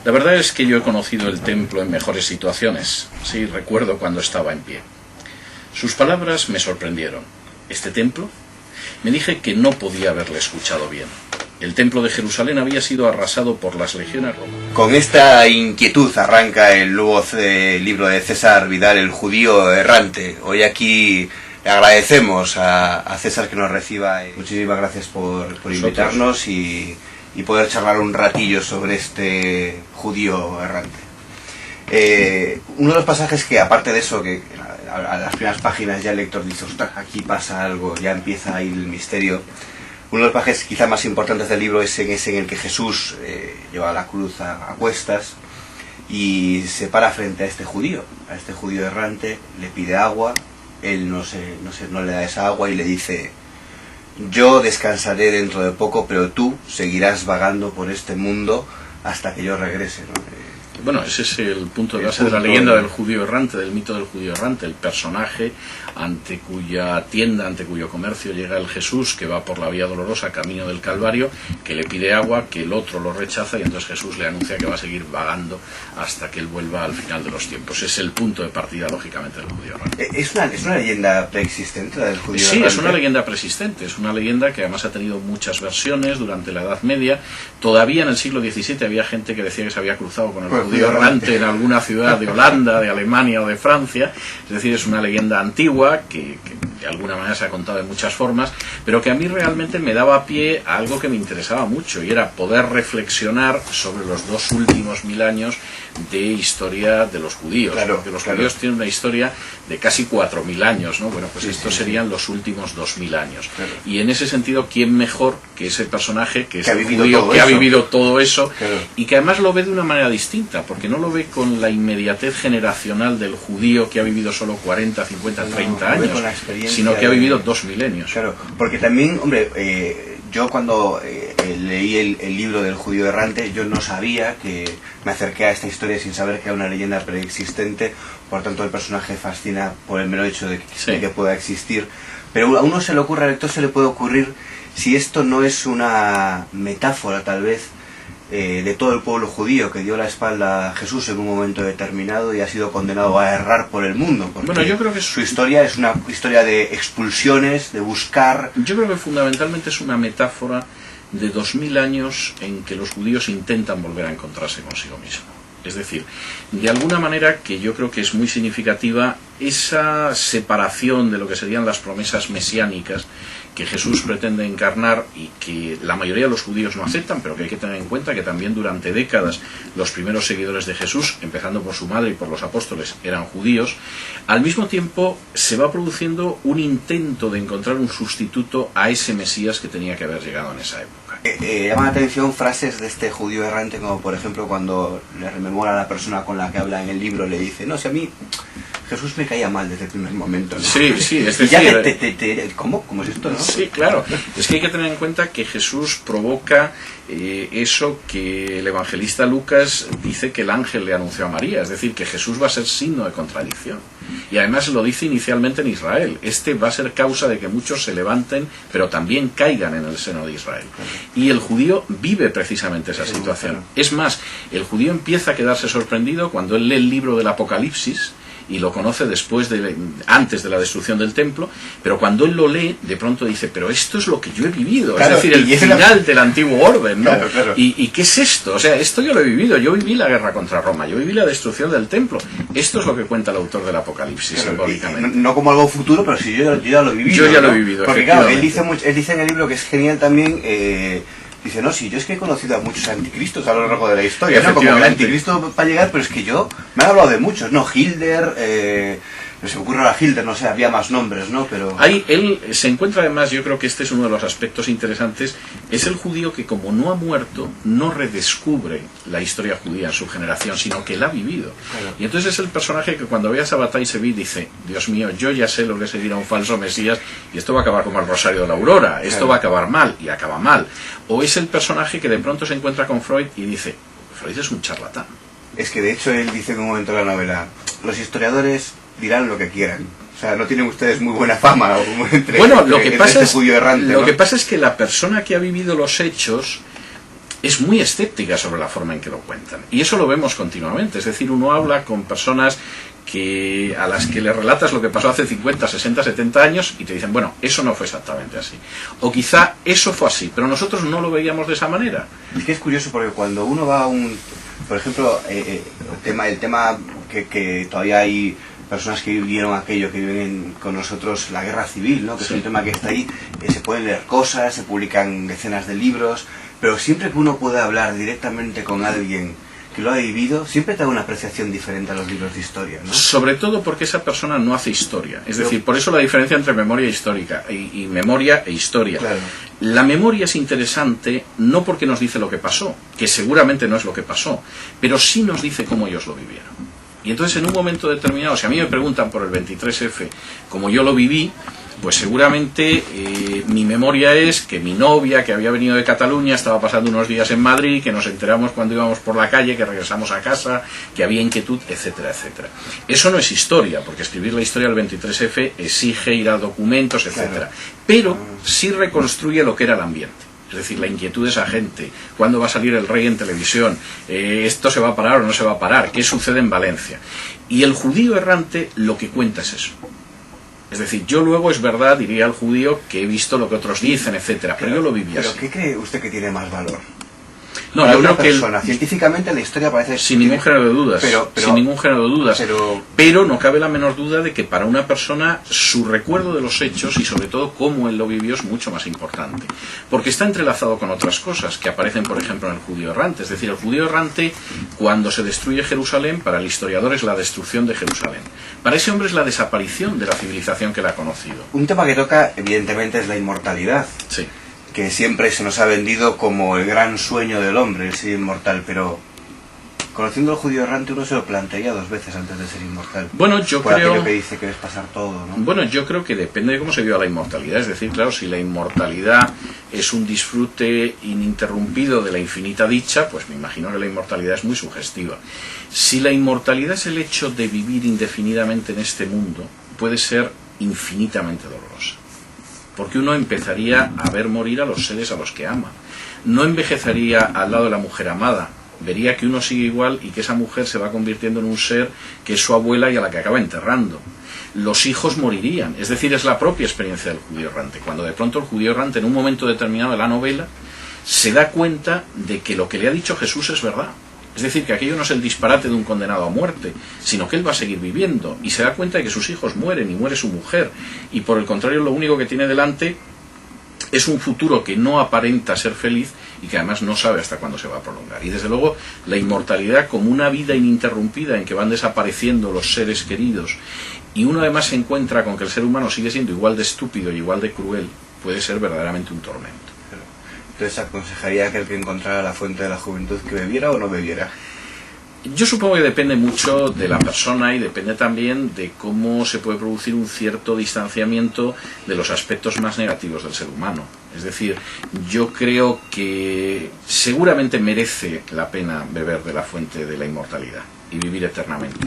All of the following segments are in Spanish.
La verdad es que yo he conocido el templo en mejores situaciones. Sí, recuerdo cuando estaba en pie. Sus palabras me sorprendieron. ¿Este templo? Me dije que no podía haberle escuchado bien. El templo de Jerusalén había sido arrasado por las legiones romanas. Con esta inquietud arranca el nuevo libro de César Vidal, El judío errante. Hoy aquí le agradecemos a César que nos reciba. Muchísimas gracias por invitarnos y poder charlar un ratillo sobre este judío errante. Uno de los pasajes que, aparte de eso, que a las primeras páginas ya el lector dice, ostras, aquí pasa algo, ya empieza ahí el misterio. Uno de los pasajes quizá más importantes del libro es en el que Jesús lleva la cruz a cuestas y se para frente a este judío errante, le pide agua, él no le da esa agua y le dice: yo descansaré dentro de poco, pero tú seguirás vagando por este mundo hasta que yo regrese, ¿no? Bueno, ese es el punto de base de la leyenda del judío errante, del mito del judío errante, el personaje ante cuya tienda, ante cuyo comercio llega el Jesús, que va por la vía dolorosa, camino del Calvario, que le pide agua, que el otro lo rechaza, y entonces Jesús le anuncia que va a seguir vagando hasta que él vuelva al final de los tiempos. Es el punto de partida, lógicamente, del judío errante. ¿Es una leyenda preexistente, la del judío errante? Sí, es una leyenda preexistente, es una leyenda que además ha tenido muchas versiones durante la Edad Media. Todavía en el siglo XVII había gente que decía que se había cruzado con el judío errante en alguna ciudad de Holanda, de Alemania o de Francia. Es decir, es una leyenda antigua que de alguna manera se ha contado de muchas formas, pero que a mí realmente me daba pie a algo que me interesaba mucho, y era poder reflexionar sobre los 2 últimos 1000 años de historia de los judíos, porque los judíos tienen una historia de casi 4000 años, ¿no? Bueno, pues estos serían los últimos 2000 años. Y en ese sentido, ¿quién mejor que ese personaje que es el judío que ha vivido todo eso y que además lo ve de una manera distinta, porque no lo ve con la inmediatez generacional del judío que ha vivido solo 40, 50, 30 años, sino que ha vivido 2 milenios. Claro, porque también, hombre, yo cuando leí el libro del judío errante, yo no sabía, que me acerqué a esta historia sin saber que era una leyenda preexistente, por tanto el personaje fascina por el mero hecho de que pueda existir, pero a uno se le ocurre, al lector se le puede ocurrir si esto no es una metáfora tal vez de todo el pueblo judío que dio la espalda a Jesús en un momento determinado y ha sido condenado a errar por el mundo. Bueno, yo creo que su historia es una historia de expulsiones, de buscar... Yo creo que fundamentalmente es una metáfora de 2000 años en que los judíos intentan volver a encontrarse consigo mismos. Es decir, de alguna manera que yo creo que es muy significativa esa separación de lo que serían las promesas mesiánicas que Jesús pretende encarnar y que la mayoría de los judíos no aceptan, pero que hay que tener en cuenta que también durante décadas los primeros seguidores de Jesús, empezando por su madre y por los apóstoles, eran judíos. Al mismo tiempo se va produciendo un intento de encontrar un sustituto a ese Mesías que tenía que haber llegado en esa época. Llama la atención frases de este judío errante, como por ejemplo cuando le rememora a la persona con la que habla en el libro, le dice: no, si a mí Jesús me caía mal desde el primer momento, ¿no? Sí, sí, es decir... Ya ¿Cómo es esto, no? Sí, claro. Es que hay que tener en cuenta que Jesús provoca eso que el evangelista Lucas dice que el ángel le anunció a María, es decir, que Jesús va a ser signo de contradicción. Y además lo dice inicialmente en Israel. Este va a ser causa de que muchos se levanten, pero también caigan en el seno de Israel. Y el judío vive precisamente esa situación. Es más, el judío empieza a quedarse sorprendido cuando él lee el libro del Apocalipsis, y lo conoce antes de la destrucción del templo, pero cuando él lo lee, de pronto dice: pero esto es lo que yo he vivido, claro, es decir, el final del antiguo orden, ¿no? Claro. ¿Y qué es esto? O sea, esto yo lo he vivido, yo viví la guerra contra Roma, yo viví la destrucción del templo. Esto es lo que cuenta el autor del Apocalipsis, simbólicamente. No como algo futuro, pero sí, yo ya lo he vivido. Yo ya lo he vivido, porque claro, él dice en el libro, que es genial también, dice: no, sí, yo es que he conocido a muchos anticristos a lo largo de la historia, ¿no? Como el anticristo va a llegar, pero es que me han hablado de muchos, ¿no? Hilder, se me ocurre ahora Hilder, no sé, había más nombres, ¿no? Pero... Ahí él se encuentra, además, yo creo que este es uno de los aspectos interesantes, es el judío que, como no ha muerto, no redescubre la historia judía en su generación, sino que la ha vivido. Claro. Y entonces es el personaje que cuando ve a Sabbatai Sevi dice: Dios mío, yo ya sé lo que es seguir a un falso Mesías, y esto va a acabar como el Rosario de la Aurora, esto va a acabar mal, y acaba mal. O es el personaje que de pronto se encuentra con Freud y dice: Freud es un charlatán. Es que de hecho él dice en un momento de la novela: los historiadores dirán lo que quieran. O sea, no tienen ustedes muy buena fama lo que pasa es que la persona que ha vivido los hechos es muy escéptica sobre la forma en que lo cuentan. Y eso lo vemos continuamente. Es decir, uno habla con personas a las que le relatas lo que pasó hace 50, 60, 70 años y te dicen, bueno, eso no fue exactamente así. O quizá eso fue así, pero nosotros no lo veíamos de esa manera. Es que es curioso porque cuando uno va a por ejemplo, el tema que todavía hay personas que vivieron aquello, que viven con nosotros la guerra civil, ¿no? Que sí. Es un tema que está ahí, se pueden leer cosas, se publican decenas de libros, pero siempre que uno puede hablar directamente con alguien que lo ha vivido, siempre te da una apreciación diferente a los libros de historia, ¿no? Sobre todo porque esa persona no hace historia. Es decir, por eso la diferencia entre memoria histórica y memoria e historia. Claro. La memoria es interesante no porque nos dice lo que pasó, que seguramente no es lo que pasó, pero sí nos dice cómo ellos lo vivieron. Y entonces en un momento determinado, si a mí me preguntan por el 23F, como yo lo viví, pues seguramente mi memoria es que mi novia, que había venido de Cataluña, estaba pasando unos días en Madrid, que nos enteramos cuando íbamos por la calle, que regresamos a casa, que había inquietud, etcétera, etcétera. Eso no es historia, porque escribir la historia del 23F exige ir a documentos, etcétera. Pero sí reconstruye lo que era el ambiente. Es decir, la inquietud de esa gente, cuándo va a salir el rey en televisión, esto se va a parar o no se va a parar, qué sucede en Valencia. Y el judío errante lo que cuenta es eso. Es decir, yo luego es verdad, diría al judío, que he visto lo que otros dicen, etcétera, pero yo lo viví así. ¿Pero qué cree usted que tiene más valor? No, yo creo que científicamente la historia parece sin ningún género de dudas, sin ningún género de dudas, pero no cabe la menor duda de que para una persona su recuerdo de los hechos y sobre todo cómo él lo vivió es mucho más importante, porque está entrelazado con otras cosas que aparecen, por ejemplo, en el judío errante. Es decir, el judío errante, cuando se destruye Jerusalén, para el historiador es la destrucción de Jerusalén. Para ese hombre es la desaparición de la civilización que la ha conocido. Un tema que toca, evidentemente, es la inmortalidad. Sí. Que siempre se nos ha vendido como el gran sueño del hombre, el ser inmortal, pero conociendo al judío errante uno se lo plantearía dos veces antes de ser inmortal. Bueno, yo creo... aquello que dice que es pasar todo, ¿no? Bueno, yo creo que depende de cómo se viva la inmortalidad. Es decir, claro, si la inmortalidad es un disfrute ininterrumpido de la infinita dicha, pues me imagino que la inmortalidad es muy sugestiva. Si la inmortalidad es el hecho de vivir indefinidamente en este mundo, puede ser infinitamente dolorosa. Porque uno empezaría a ver morir a los seres a los que ama. No envejecería al lado de la mujer amada. Vería que uno sigue igual y que esa mujer se va convirtiendo en un ser que es su abuela y a la que acaba enterrando. Los hijos morirían. Es decir, es la propia experiencia del judío errante. Cuando de pronto el judío errante, en un momento determinado de la novela, se da cuenta de que lo que le ha dicho Jesús es verdad. Es decir, que aquello no es el disparate de un condenado a muerte, sino que él va a seguir viviendo, y se da cuenta de que sus hijos mueren y muere su mujer, y por el contrario lo único que tiene delante es un futuro que no aparenta ser feliz y que además no sabe hasta cuándo se va a prolongar. Y desde luego la inmortalidad como una vida ininterrumpida en que van desapareciendo los seres queridos, y uno además se encuentra con que el ser humano sigue siendo igual de estúpido y igual de cruel, puede ser verdaderamente un tormento. Entonces aconsejaría a aquel que encontrara la fuente de la juventud que bebiera o no bebiera. Yo supongo que depende mucho de la persona y depende también de cómo se puede producir un cierto distanciamiento de los aspectos más negativos del ser humano. Es decir, yo creo que seguramente merece la pena beber de la fuente de la inmortalidad y vivir eternamente.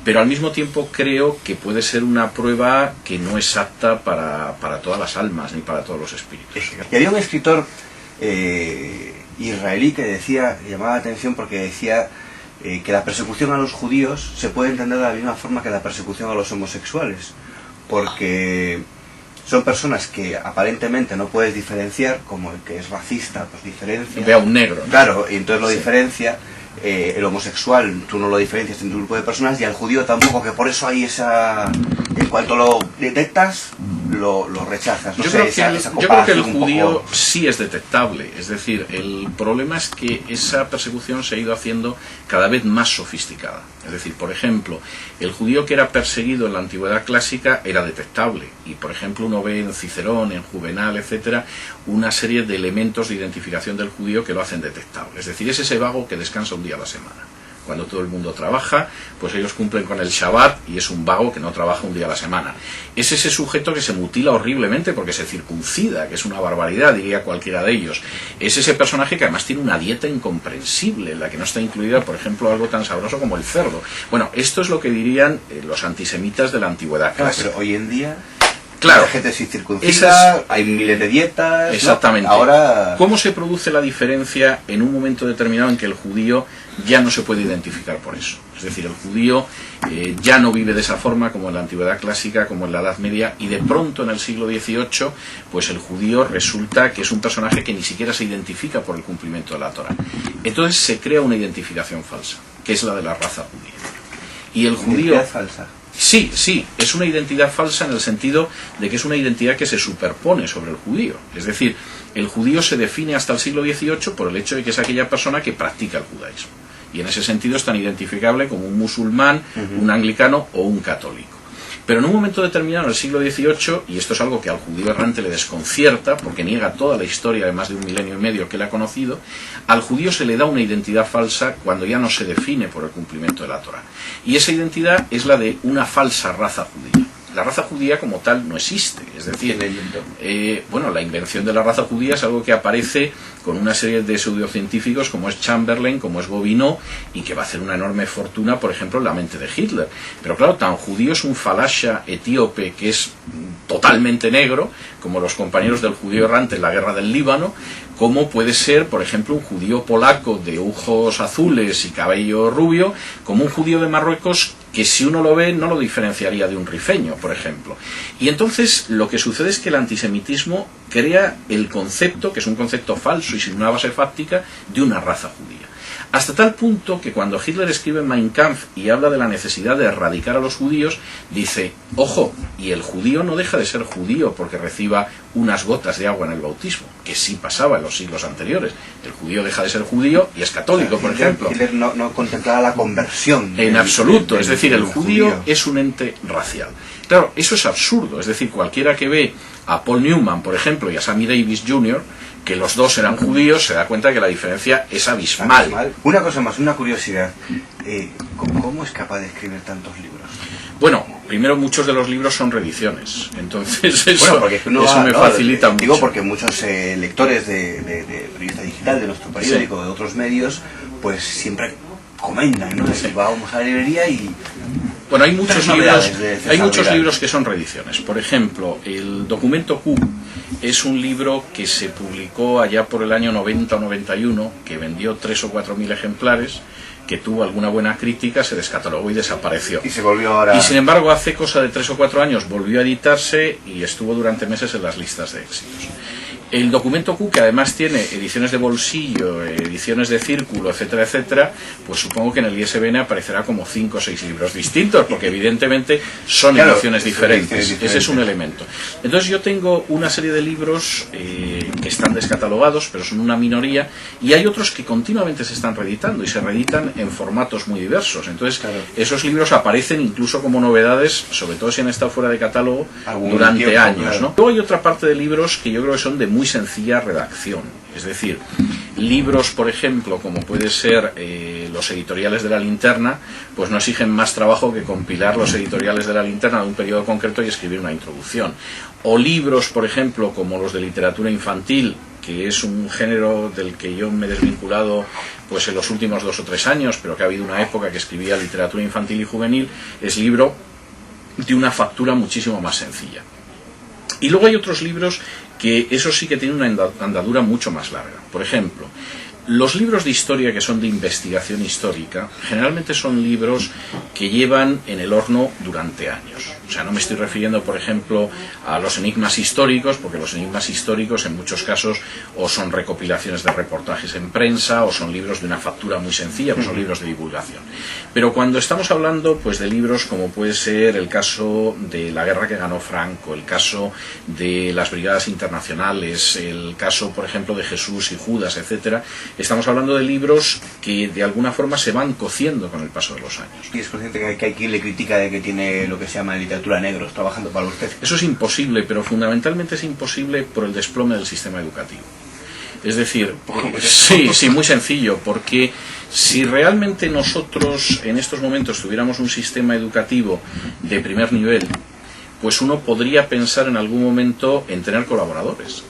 Pero al mismo tiempo creo que puede ser una prueba que no es apta para todas las almas ni para todos los espíritus. Y había un escritor israelí que decía, llamaba la atención porque decía que la persecución a los judíos se puede entender de la misma forma que la persecución a los homosexuales, porque son personas que aparentemente no puedes diferenciar, como el que es racista, pues diferencia. Ve a un negro, ¿no? Claro, y entonces lo diferencia. El homosexual tú no lo diferencias entre un grupo de personas, y al judío tampoco, que por eso hay esa... En cuanto lo detectas, lo rechazas. No yo sé, creo que el judío sí es detectable. Es decir, el problema es que esa persecución se ha ido haciendo cada vez más sofisticada. Es decir, por ejemplo, el judío que era perseguido en la antigüedad clásica era detectable. Y, por ejemplo, uno ve en Cicerón, en Juvenal, etcétera, una serie de elementos de identificación del judío que lo hacen detectable. Es decir, es ese vago que descansa un día a la semana. Cuando todo el mundo trabaja, pues ellos cumplen con el Shabbat y es un vago que no trabaja un día a la semana. Es ese sujeto que se mutila horriblemente porque se circuncida, que es una barbaridad, diría cualquiera de ellos. Es ese personaje que además tiene una dieta incomprensible, en la que no está incluida, por ejemplo, algo tan sabroso como el cerdo. Bueno, esto es lo que dirían los antisemitas de la antigüedad clásica. Pero hoy en día... Claro, hay gente sin circuncida, hay miles de dietas. Exactamente. ¿No? Ahora, ¿cómo se produce la diferencia en un momento determinado en que el judío ya no se puede identificar por eso? Es decir, el judío ya no vive de esa forma como en la antigüedad clásica, como en la Edad Media, y de pronto en el siglo XVIII, pues el judío resulta que es un personaje que ni siquiera se identifica por el cumplimiento de la Torá. Entonces se crea una identificación falsa, que es la de la raza judía. Y el judío... ¿Identidad falsa? Sí, es una identidad falsa en el sentido de que es una identidad que se superpone sobre el judío. Es decir, el judío se define hasta el siglo XVIII por el hecho de que es aquella persona que practica el judaísmo. Y en ese sentido es tan identificable como un musulmán, un anglicano o un católico. Pero en un momento determinado, en el siglo XVIII, y esto es algo que al judío errante le desconcierta, porque niega toda la historia de más de 1 milenio y medio que él ha conocido, al judío se le da una identidad falsa cuando ya no se define por el cumplimiento de la Torá. Y esa identidad es la de una falsa raza judía. La raza judía como tal no existe, es decir, la invención de la raza judía es algo que aparece con una serie de pseudocientíficos como es Chamberlain, como es Gobineau, y que va a hacer una enorme fortuna, por ejemplo, en la mente de Hitler. Pero claro, tan judío es un falasha etíope que es totalmente negro, como los compañeros del judío errante en la guerra del Líbano, como puede ser, por ejemplo, un judío polaco de ojos azules y cabello rubio, como un judío de Marruecos que si uno lo ve no lo diferenciaría de un rifeño, por ejemplo. Y entonces lo que sucede es que el antisemitismo crea el concepto, que es un concepto falso y sin una base fáctica, de una raza judía. Hasta tal punto que cuando Hitler escribe Mein Kampf y habla de la necesidad de erradicar a los judíos, dice, ojo, y el judío no deja de ser judío porque reciba unas gotas de agua en el bautismo, que sí pasaba en los siglos anteriores. El judío deja de ser judío y es católico, por ejemplo. Hitler no contemplaba la conversión. En absoluto, es decir, el judío es un ente racial. Claro, eso es absurdo, es decir, cualquiera que ve a Paul Newman, por ejemplo, y a Sammy Davis Jr., que los dos eran judíos, se da cuenta que la diferencia es abismal. Una cosa más, una curiosidad. ¿Cómo es capaz de escribir tantos libros? Bueno, primero muchos de los libros son reediciones, entonces eso me facilita mucho. Digo porque muchos lectores de Periodista Digital, de nuestro periódico, de otros medios, pues siempre comentan, ¿no? Sí. Vamos a la librería y... Bueno, hay muchos libros que son reediciones. Por ejemplo, el Documento Q es un libro que se publicó allá por el año 90 o 91, que vendió 3 o 4 mil ejemplares, que tuvo alguna buena crítica, se descatalogó y desapareció. Y se volvió ahora... Y sin embargo, hace cosa de 3 o 4 años volvió a editarse y estuvo durante meses en las listas de éxitos. El Documento Q, que además tiene ediciones de bolsillo, ediciones de círculo, etcétera, etcétera, pues supongo que en el ISBN aparecerá como 5 o 6 libros distintos, porque evidentemente son ediciones diferentes. Ese es un elemento. Entonces yo tengo una serie de libros que están descatalogados, pero son una minoría, y hay otros que continuamente se están reeditando, y se reeditan en formatos muy diversos. Entonces esos libros aparecen incluso como novedades, sobre todo si han estado fuera de catálogo durante años, ¿no? Luego hay otra parte de libros que yo creo que son de muy sencilla redacción, es decir, libros, por ejemplo, como puede ser los editoriales de La Linterna, pues no exigen más trabajo que compilar los editoriales de La Linterna de un periodo concreto y escribir una introducción. O libros, por ejemplo, como los de literatura infantil, que es un género del que yo me he desvinculado pues en los últimos 2 o 3 años, pero que ha habido una época que escribía literatura infantil y juvenil, es libro de una factura muchísimo más sencilla. Y luego hay otros libros que eso sí que tienen una andadura mucho más larga. Por ejemplo, los libros de historia que son de investigación histórica generalmente son libros que llevan en el horno durante años. O sea, no me estoy refiriendo, por ejemplo, a los enigmas históricos, porque los enigmas históricos en muchos casos o son recopilaciones de reportajes en prensa o son libros de una factura muy sencilla, pues son libros de divulgación. Pero cuando estamos hablando pues de libros como puede ser el caso de la guerra que ganó Franco, el caso de las brigadas internacionales, el caso, por ejemplo, de Jesús y Judas, etcétera, estamos hablando de libros que de alguna forma se van cociendo con el paso de los años. ¿Y es consciente que hay quien le critica de que tiene lo que se llama literatura negros trabajando para usted? Eso es imposible, pero fundamentalmente es imposible por el desplome del sistema educativo. Es decir, sí, muy sencillo, porque si realmente nosotros en estos momentos tuviéramos un sistema educativo de primer nivel, pues uno podría pensar en algún momento en tener colaboradores.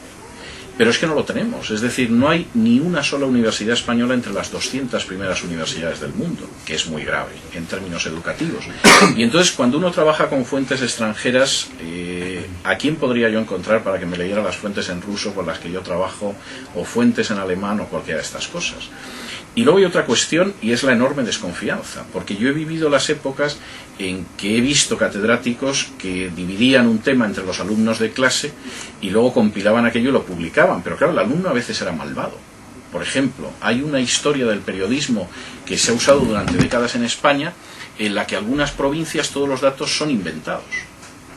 Pero es que no lo tenemos, es decir, no hay ni una sola universidad española entre las 200 primeras universidades del mundo, que es muy grave en términos educativos. Y entonces, cuando uno trabaja con fuentes extranjeras, ¿a quién podría yo encontrar para que me leyera las fuentes en ruso con las que yo trabajo, o fuentes en alemán, o cualquiera de estas cosas? Y luego hay otra cuestión, y es la enorme desconfianza, porque yo he vivido las épocas en que he visto catedráticos que dividían un tema entre los alumnos de clase y luego compilaban aquello y lo publicaban, pero claro, el alumno a veces era malvado. Por ejemplo, hay una historia del periodismo que se ha usado durante décadas en España, en la que algunas provincias todos los datos son inventados.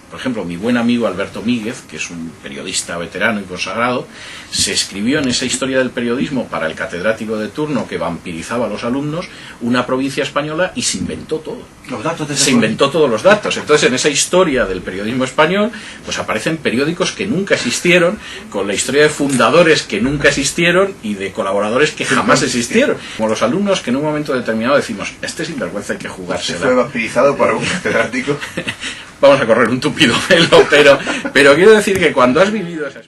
Por ejemplo, mi buen amigo Alberto Míguez, que es un periodista veterano y consagrado, se escribió en esa historia del periodismo para el catedrático de turno que vampirizaba a los alumnos una provincia española y se inventó todo. Los datos se inventó todos los datos. Entonces, en esa historia del periodismo español, pues aparecen periódicos que nunca existieron, con la historia de fundadores que nunca existieron y de colaboradores que jamás existieron. Como los alumnos que en un momento determinado decimos, este sinvergüenza hay que jugársela. ¿Fue vampirizado para un catedrático? Vamos a correr un tupido velo, pero quiero decir que cuando has vivido esas